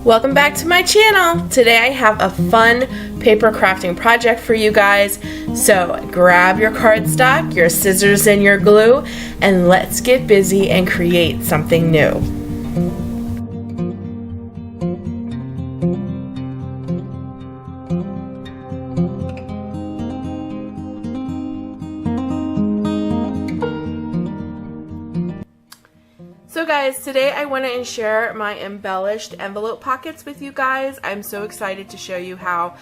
Welcome back to my channel. Today I have a fun paper crafting project for you guys. So grab your cardstock, your scissors and your glue, and let's get busy and create something new. So guys, today I want to share my embellished envelope pockets with you guys. I'm so excited to show you how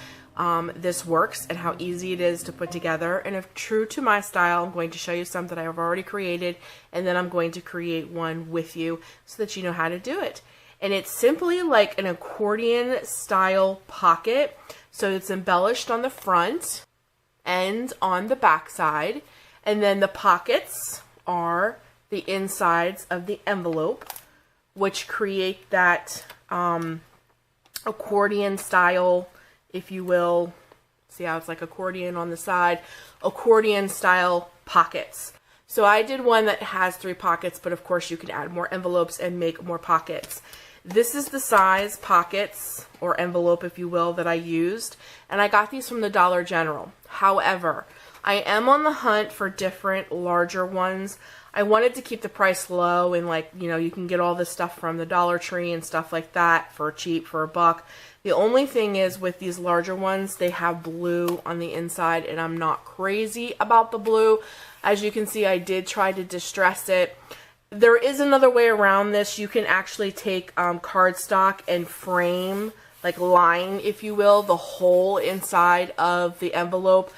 this works and how easy it is to put together. And if true to my style, I'm going to show you some that I've already created, and then I'm going to create one with you so that you know how to do it. And it's simply like an accordion style pocket. So it's embellished on the front and on the back side, and then the pockets are the insides of the envelope, which create that accordion style, if you will. See how it's like accordion on the side? Accordion style pockets. So I did one that has 3 pockets, but of course you can add more envelopes and make more pockets. This is the size pockets, or envelope if you will, that I used, and I got these from the Dollar General. However, I am on the hunt for different larger ones. I wanted to keep the price low, and like, you know, you can get all this stuff from the Dollar Tree and stuff like that for cheap, for $1. The only thing is with these larger ones, they have blue on the inside, and I'm not crazy about the blue. As you can see, I did try to distress it. There is another way around this. You can actually take cardstock and frame, like line, if you will, the whole inside of the envelope.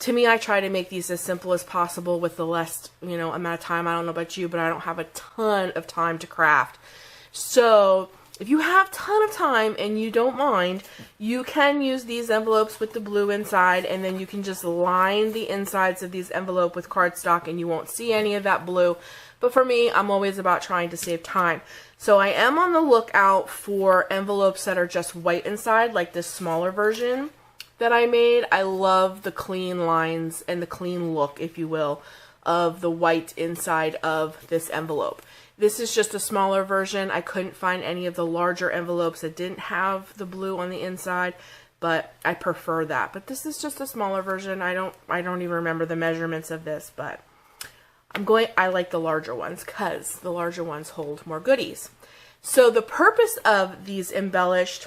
To me, I try to make these as simple as possible with the less, amount of time. I don't know about you, but I don't have a ton of time to craft. So if you have a ton of time and you don't mind, you can use these envelopes with the blue inside, and then you can just line the insides of these envelopes with cardstock and you won't see any of that blue. But for me, I'm always about trying to save time. So I am on the lookout for envelopes that are just white inside, like this smaller version that I made. I love the clean lines and the clean look, if you will, of the white inside of this envelope. This is just a smaller version. I couldn't find any of the larger envelopes that didn't have the blue on the inside, but I prefer that. But this is just a smaller version. I don't even remember the measurements of this, but I like the larger ones because the larger ones hold more goodies. So the purpose of these embellished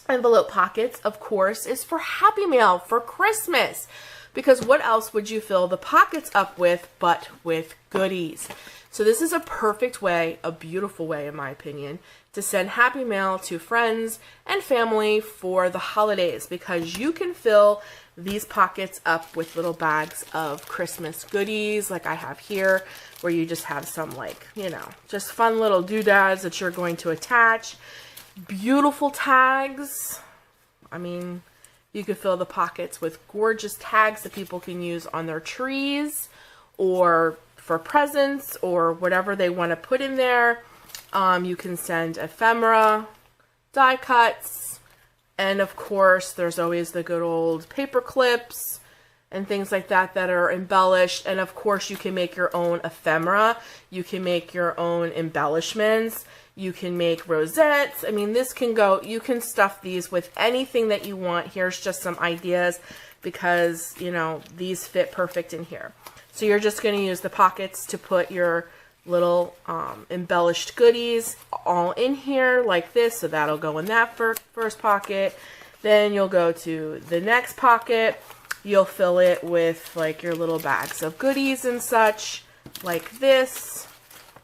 envelope pockets, of course, is for Happy Mail, for Christmas, because what else would you fill the pockets up with but with goodies? So this is a perfect way, a beautiful way in my opinion, to send Happy Mail to friends and family for the holidays, because you can fill these pockets up with little bags of Christmas goodies like I have here, where you just have some, like, just fun little doodads that you're going to attach. Beautiful tags. I mean, you could fill the pockets with gorgeous tags that people can use on their trees or for presents or whatever they want to put in there. You can send ephemera, die cuts, and of course there's always the good old paper clips and things like that that are embellished. And of course you can make your own ephemera. You can make your own embellishments. You can make rosettes. I mean, this can go, you can stuff these with anything that you want. Here's just some ideas because, these fit perfect in here. So you're just going to use the pockets to put your little embellished goodies all in here like this. So that'll go in that first pocket. Then you'll go to the next pocket. You'll fill it with like your little bags of goodies and such like this.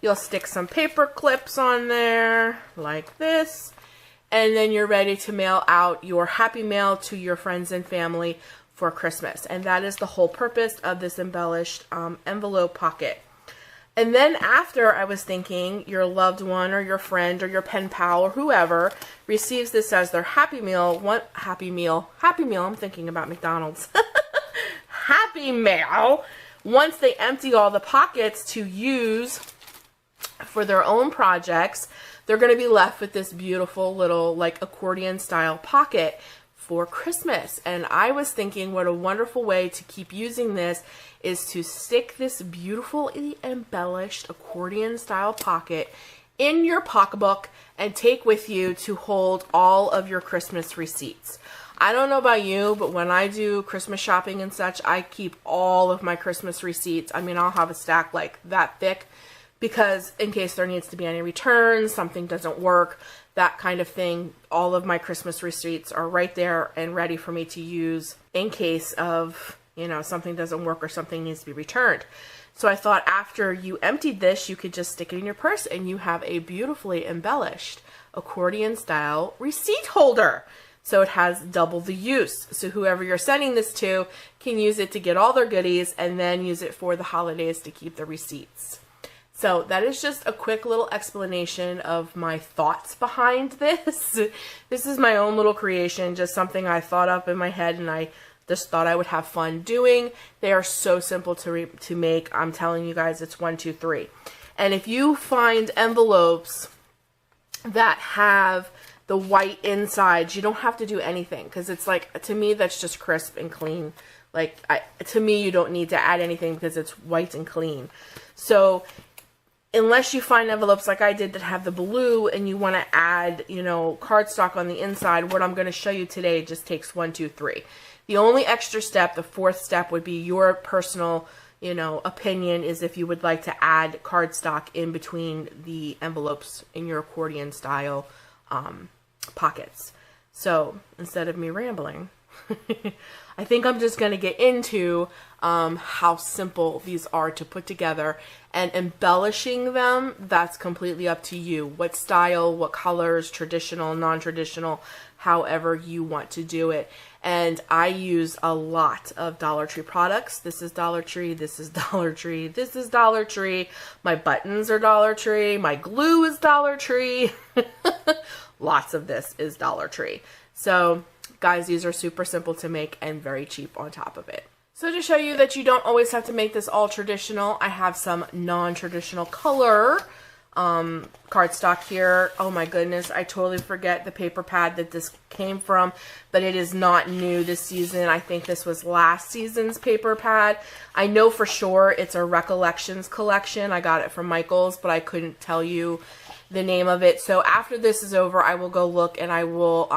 You'll stick some paper clips on there like this, and then you're ready to mail out your Happy Mail to your friends and family for Christmas. And that is the whole purpose of this embellished envelope pocket. And then after, I was thinking, your loved one or your friend or your pen pal or whoever receives this as their Happy Meal, Happy Meal, I'm thinking about McDonald's. Happy Mail. Once they empty all the pockets to use for their own projects, they're going to be left with this beautiful little like accordion style pocket for Christmas. And I was thinking what a wonderful way to keep using this is to stick this beautifully embellished accordion style pocket in your pocketbook and take with you to hold all of your Christmas receipts. I don't know about you, but when I do Christmas shopping and such, I keep all of my Christmas receipts. I mean, I'll have a stack like that thick, because in case there needs to be any returns, something doesn't work, that kind of thing, all of my Christmas receipts are right there and ready for me to use in case of, you know, something doesn't work or something needs to be returned. So I thought after you emptied this, you could just stick it in your purse and you have a beautifully embellished accordion style receipt holder. So it has double the use. So whoever you're sending this to can use it to get all their goodies and then use it for the holidays to keep the receipts. So that is just a quick little explanation of my thoughts behind this. This is my own little creation, just something I thought up in my head and I just thought I would have fun doing. They are so simple to make. I'm telling you guys, it's 1, 2, 3. And if you find envelopes that have the white insides, you don't have to do anything, because it's like, to me, that's just crisp and clean. Like, to me, you don't need to add anything because it's white and clean. So unless you find envelopes like I did that have the blue and you want to add, you know, cardstock on the inside, what I'm going to show you today just takes 1, 2, 3. The only extra step, the fourth step, would be your personal, you know, opinion, is if you would like to add cardstock in between the envelopes in your accordion style pockets. So instead of me rambling, I think I'm just going to get into how simple these are to put together, and embellishing them, that's completely up to you. What style, what colors, traditional, non-traditional, however you want to do it. And I use a lot of Dollar Tree products. This is Dollar Tree, this is Dollar Tree, this is Dollar Tree. My buttons are Dollar Tree, my glue is Dollar Tree. Lots of this is Dollar Tree. So guys, these are super simple to make and very cheap on top of it. So to show you that you don't always have to make this all traditional, I have some non-traditional color cardstock here. Oh my goodness, I totally forget the paper pad that this came from, but it is not new this season. I think this was last season's paper pad. I know for sure it's a Recollections collection. I got it from Michael's, but I couldn't tell you the name of it. So after this is over, I will go look and I will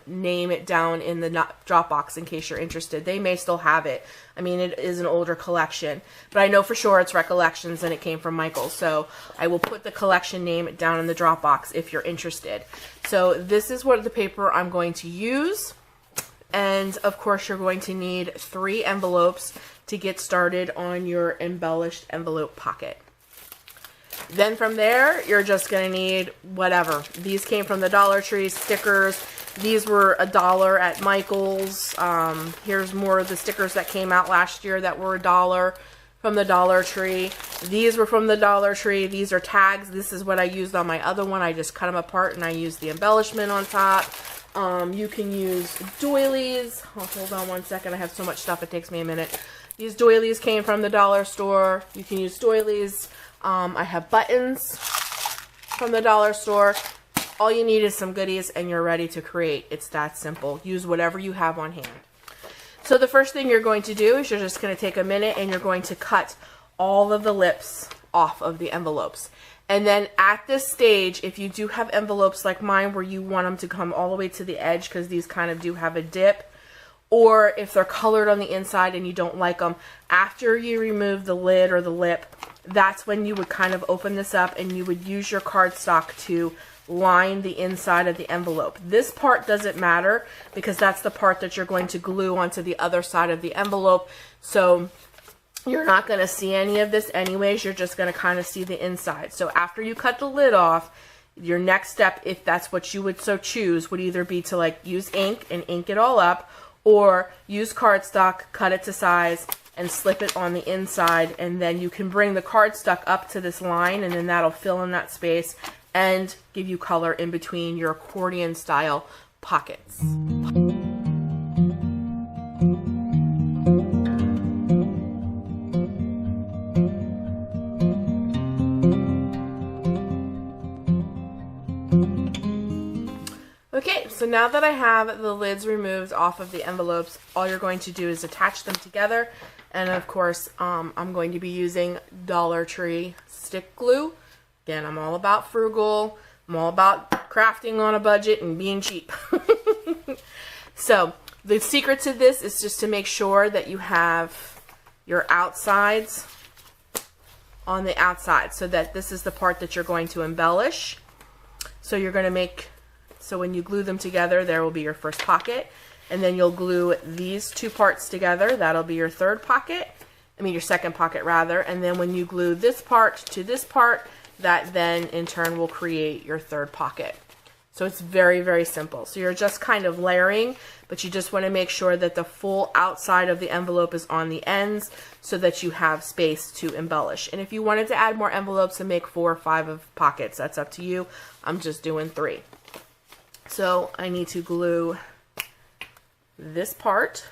name it down in the Dropbox in case you're interested. They may still have it. I mean, it is an older collection, but I know for sure it's Recollections and it came from Michael's. So I will put the collection name down in the Dropbox if you're interested. So this is what the paper I'm going to use. And of course, you're going to need 3 envelopes to get started on your embellished envelope pocket. Then from there, you're just going to need whatever. These came from the Dollar Tree, stickers. These were $1 at Michael's. Here's more of the stickers that came out last year that were $1 from the Dollar Tree. These were from the Dollar Tree. These are tags. This is what I used on my other one. I just cut them apart and I used the embellishment on top. You can use doilies. Oh, hold on one second. I have so much stuff it takes me a minute. These doilies came from the dollar store. You can use doilies. I have buttons from the dollar store. All you need is some goodies and you're ready to create. It's that simple. Use whatever you have on hand. So the first thing you're going to do is you're just going to take a minute and you're going to cut all of the lips off of the envelopes. And then at this stage, if you do have envelopes like mine where you want them to come all the way to the edge, because these kind of do have a dip, or if they're colored on the inside and you don't like them, after you remove the lid or the lip, that's when you would kind of open this up and you would use your cardstock to line the inside of the envelope. This part doesn't matter because that's the part that you're going to glue onto the other side of the envelope. So you're not going to see any of this anyways. You're just going to kind of see the inside. So after you cut the lid off, your next step, if that's what you would so choose, would either be to like use ink and ink it all up, or use cardstock, cut it to size, and slip it on the inside, and then you can bring the cardstock up to this line, and then that'll fill in that space and give you color in between your accordion style pockets. Okay, so now that I have the lids removed off of the envelopes, all you're going to do is attach them together. And of course, I'm going to be using Dollar Tree stick glue. Again, I'm all about frugal. I'm all about crafting on a budget and being cheap. So the secret to this is just to make sure that you have your outsides on the outside, so that this is the part that you're going to embellish. So you're going to make, so when you glue them together, there will be your first pocket, and then you'll glue these two parts together. That'll be your third pocket. I mean your second pocket rather. And then when you glue this part to this part, that then in turn will create your third pocket. So it's very, very simple. So you're just kind of layering, but you just want to make sure that the full outside of the envelope is on the ends so that you have space to embellish. And if you wanted to add more envelopes and make 4 or 5 of pockets, that's up to you. I'm just doing 3. So I need to glue this part.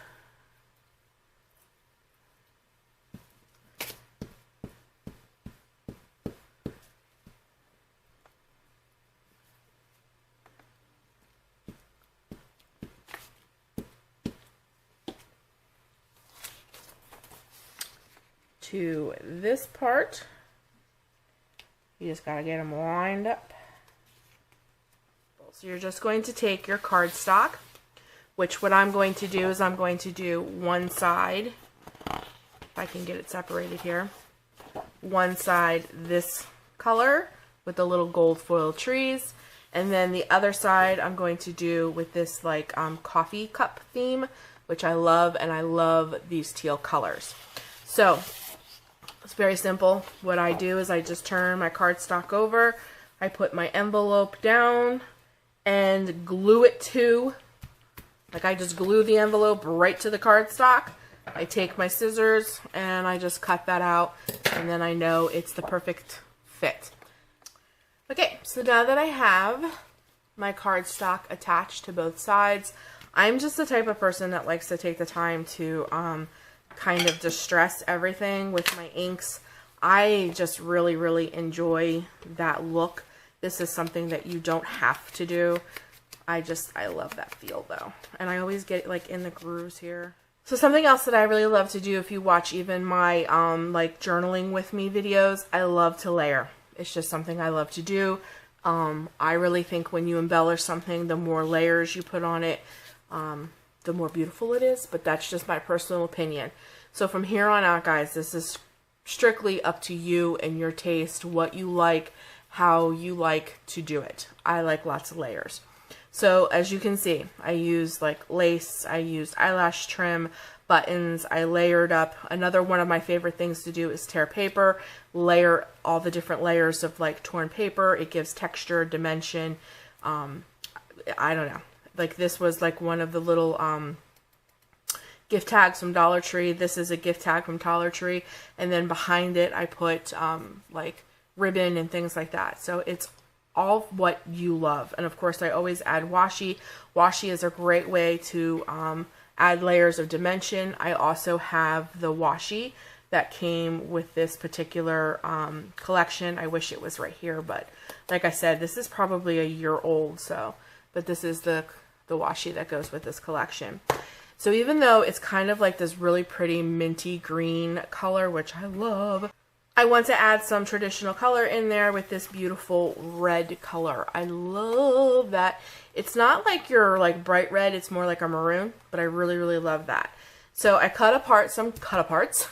To this part. You just gotta get them lined up. So you're just going to take your cardstock, which what I'm going to do is I'm going to do one side, if I can get it separated here, one side this color with the little gold foil trees, and then the other side I'm going to do with this like coffee cup theme, which I love, and I love these teal colors. So it's very simple. What I do is I just turn my cardstock over, I put my envelope down and glue it to, like I just glue the envelope right to the cardstock. I take my scissors and I just cut that out, and then I know it's the perfect fit. Okay, so now that I have my cardstock attached to both sides, I'm just the type of person that likes to take the time to kind of distress everything with my inks. I just really, really enjoy that look. This is something that you don't have to do. I love that feel though. And I always get like in the grooves here. So something else that I really love to do, if you watch even my like journaling with me videos, I love to layer. It's just something I love to do. I really think when you embellish something, the more layers you put on it, the more beautiful it is, but that's just my personal opinion. So from here on out, guys, this is strictly up to you and your taste, what you like, how you like to do it. I like lots of layers. So as you can see, I used like lace, I used eyelash trim, buttons, I layered up. Another one of my favorite things to do is tear paper, layer all the different layers of like torn paper. It gives texture, dimension. I don't know. Like this was like one of the little gift tags from Dollar Tree. This is a gift tag from Dollar Tree. And then behind it, I put like ribbon and things like that. So it's all what you love. And of course, I always add washi. Washi is a great way to add layers of dimension. I also have the washi that came with this particular collection. I wish it was right here, but like I said, this is probably a year old. So, but this is the washi that goes with this collection. So even though it's kind of like this really pretty minty green color, which I love, I want to add some traditional color in there with this beautiful red color. I love that. It's not like your like bright red, it's more like a maroon, but I really, really love that. So I cut apart some cut-aparts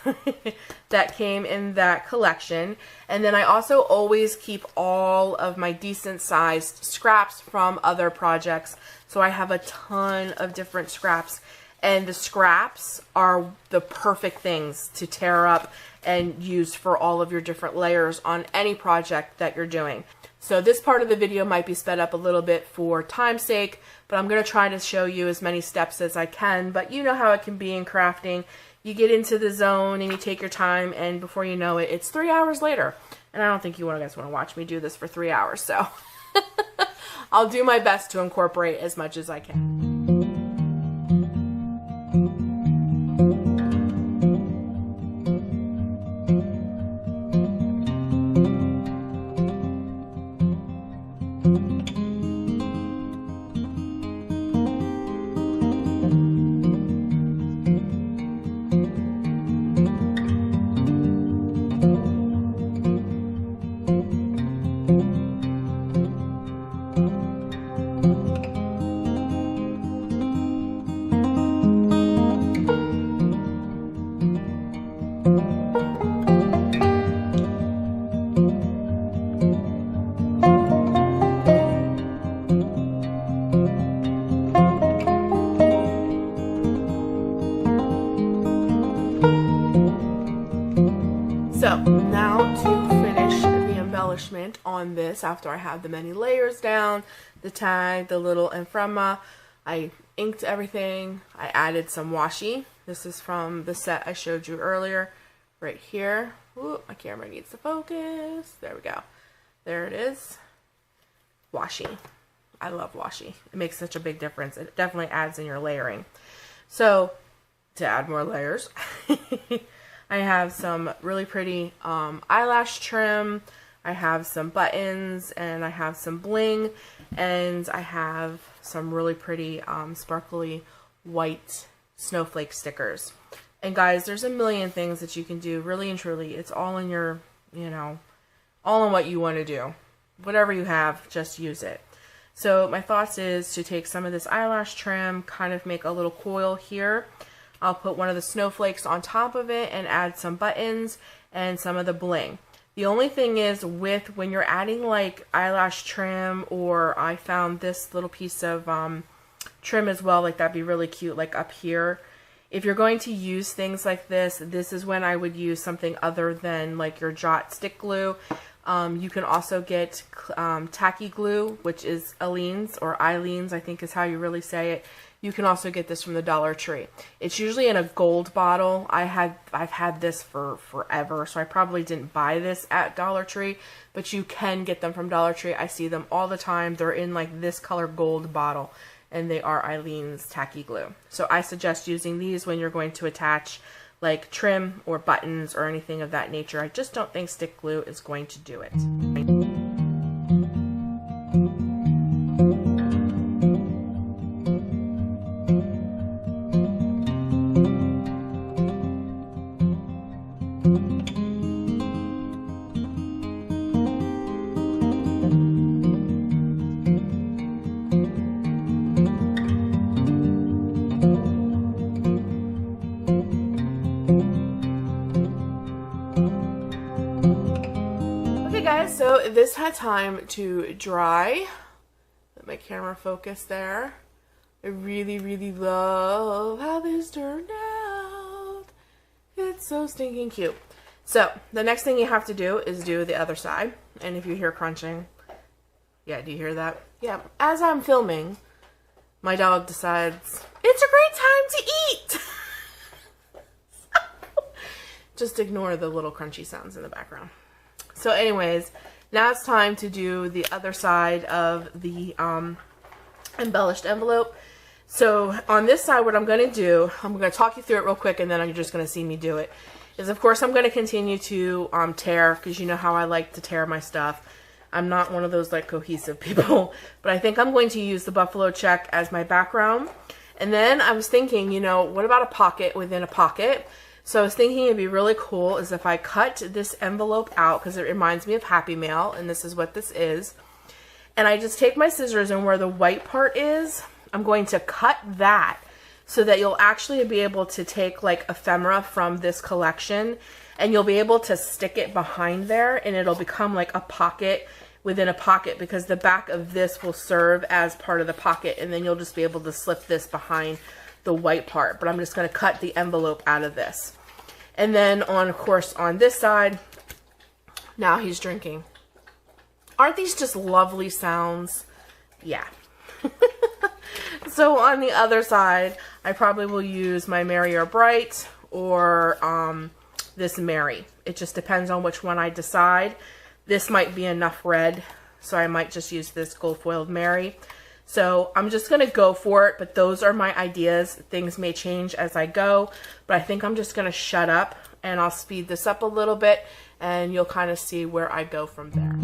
that came in that collection. And then I also always keep all of my decent sized scraps from other projects. So I have a ton of different scraps. And the scraps are the perfect things to tear up and use for all of your different layers on any project that you're doing. So this part of the video might be sped up a little bit for time's sake, but I'm going to try to show you as many steps as I can. But you know how it can be in crafting. You get into the zone and you take your time, and before you know it, it's 3 hours later. And I don't think you guys want to watch me do this for 3 hours, so I'll do my best to incorporate as much as I can. So now to finish the embellishment on this, after I have the many layers down, the tag, the little ephemera, I inked everything. I added some washi. This is from the set I showed you earlier, right here. Ooh, my camera needs to focus. There we go. There it is. Washi. I love washi. It makes such a big difference. It definitely adds in your layering. So to add more layers, I have some really pretty eyelash trim, I have some buttons, and I have some bling, and I have some really pretty sparkly white snowflake stickers. And guys, there's a million things that you can do, really and truly. It's all in your, you know, all in what you want to do. Whatever you have, just use it. So my thoughts is to take some of this eyelash trim, kind of make a little coil here. I'll put one of the snowflakes on top of it and add some buttons and some of the bling. The only thing is with when you're adding like eyelash trim, or I found this little piece of trim as well, like that'd be really cute, like up here. If you're going to use things like this, this is when I would use something other than like your Jot stick glue. You can also get tacky glue, which is Aleene's or Eileen's, I think is how you really say it. You can also get this from the Dollar Tree. It's usually in a gold bottle. I've had this for forever, so I probably didn't buy this at Dollar Tree, but you can get them from Dollar Tree. I see them all the time. They're in like this color gold bottle, and they are Eileen's tacky glue. So I suggest using these when you're going to attach like trim or buttons or anything of that nature. I just don't think stick glue is going to do it. Guys, so this had time to dry. Let my camera focus there. I really, really love how this turned out. It's so stinking cute. So the next thing you have to do is do the other side. And if you hear crunching, yeah, do you hear that? Yeah, as I'm filming, my dog decides it's a great time to eat. Just ignore the little crunchy sounds in the background. So anyways, now it's time to do the other side of the embellished envelope. So on this side, what I'm going to do, I'm going to talk you through it real quick, and then you're just going to see me do it, is of course I'm going to continue to tear, because you know how I like to tear my stuff. I'm not one of those like cohesive people, but I think I'm going to use the buffalo check as my background. And then I was thinking, you know, what about a pocket within a pocket? So I was thinking it'd be really cool is if I cut this envelope out, because it reminds me of Happy Mail, and this is what this is. And I just take my scissors, and where the white part is, I'm going to cut that so that you'll actually be able to take like ephemera from this collection, and you'll be able to stick it behind there, and it'll become like a pocket within a pocket, because the back of this will serve as part of the pocket, and then you'll just be able to slip this behind the white part. But I'm just going to cut the envelope out of this. And then on, of course, on this side, now he's drinking. Aren't these just lovely sounds? Yeah. So on the other side, I probably will use my Merry or Bright, or this Merry. It just depends on which one I decide. This might be enough red, so I might just use this gold foiled Merry. So I'm just going to go for it, but those are my ideas. Things may change as I go, but I think I'm just going to shut up, and I'll speed this up a little bit, and you'll kind of see where I go from there.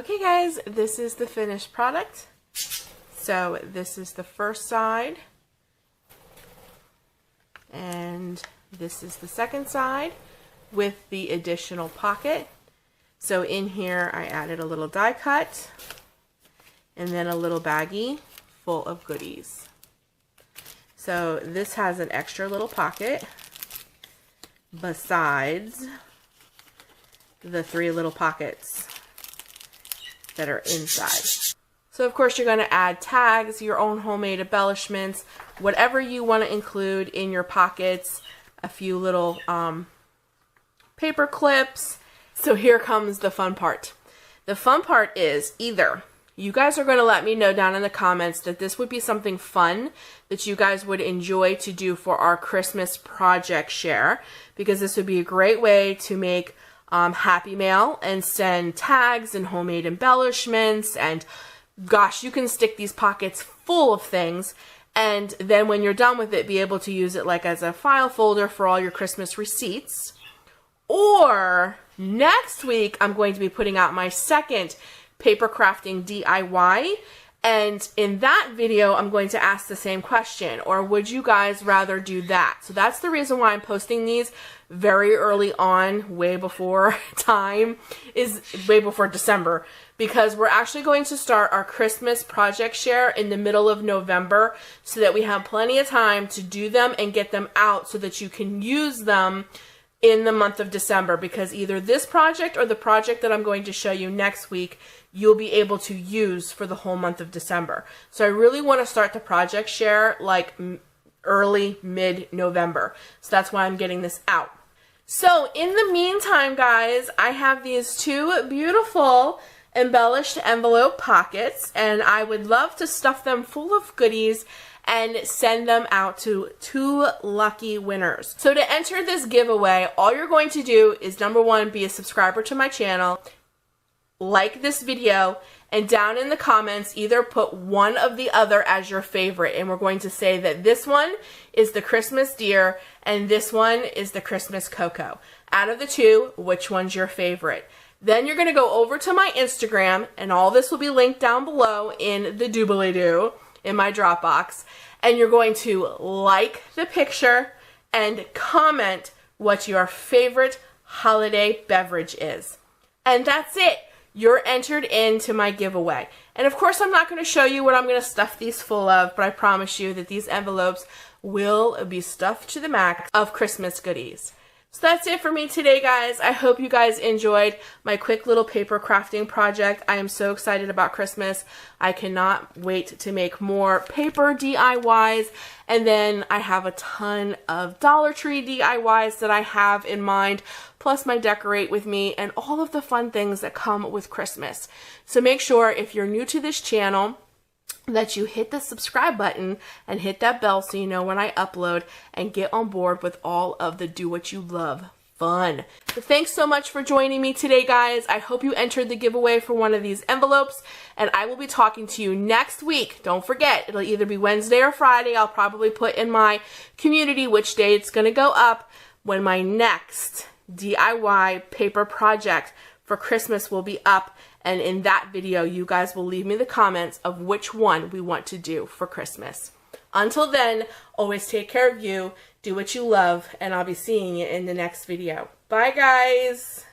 Okay guys, this is the finished product. So this is the first side, and this is the second side with the additional pocket. So in here I added a little die cut and then a little baggie full of goodies. So this has an extra little pocket besides the 3 little pockets that are inside. So of course you're going to add tags, your own homemade embellishments, whatever you want to include in your pockets, a few little paper clips. So here comes the fun part. The fun part is either you guys are going to let me know down in the comments that this would be something fun that you guys would enjoy to do for our Christmas project share, because this would be a great way to make Happy Mail and send tags and homemade embellishments, and gosh, you can stick these pockets full of things, and then when you're done with it, be able to use it like as a file folder for all your Christmas receipts. Or next week, I'm going to be putting out my second paper crafting DIY, and in that video, I'm going to ask the same question, or would you guys rather do that? So that's the reason why I'm posting these very early on, way before time, is way before December, because we're actually going to start our Christmas project share in the middle of November so that we have plenty of time to do them and get them out so that you can use them in the month of December, because either this project or the project that I'm going to show you next week, you'll be able to use for the whole month of December. So I really want to start the project share like early, mid-November. So that's why I'm getting this out. So in the meantime, guys, I have these 2 beautiful embellished envelope pockets, and I would love to stuff them full of goodies and send them out to 2 lucky winners. So to enter this giveaway, all you're going to do is, number 1, be a subscriber to my channel, like this video, and down in the comments either put one of the other as your favorite, and we're going to say that this one is the Christmas deer and this one is the Christmas Cocoa. Out of the 2, which one's your favorite? Then you're going to go over to my Instagram, and all this will be linked down below in the doobly-doo in my Dropbox, and you're going to like the picture and comment what your favorite holiday beverage is. And that's it. You're entered into my giveaway. And of course, I'm not going to show you what I'm going to stuff these full of, but I promise you that these envelopes will be stuffed to the max of Christmas goodies. So that's it for me today, guys. I hope you guys enjoyed my quick little paper crafting project. I am so excited about Christmas. I cannot wait to make more paper DIYs. And then I have a ton of Dollar Tree DIYs that I have in mind, plus my Decorate With Me and all of the fun things that come with Christmas. So make sure, if you're new to this channel, that you hit the subscribe button and hit that bell so you know when I upload, and get on board with all of the do what you love fun. So thanks so much for joining me today, guys. I hope you entered the giveaway for one of these envelopes, and I will be talking to you next week. Don't forget, it'll either be Wednesday or Friday. I'll probably put in my community which day it's going to go up, when my next DIY paper project for Christmas will be up. And in that video, you guys will leave me the comments of which one we want to do for Christmas. Until then, always take care of you, do what you love, and I'll be seeing you in the next video. Bye, guys!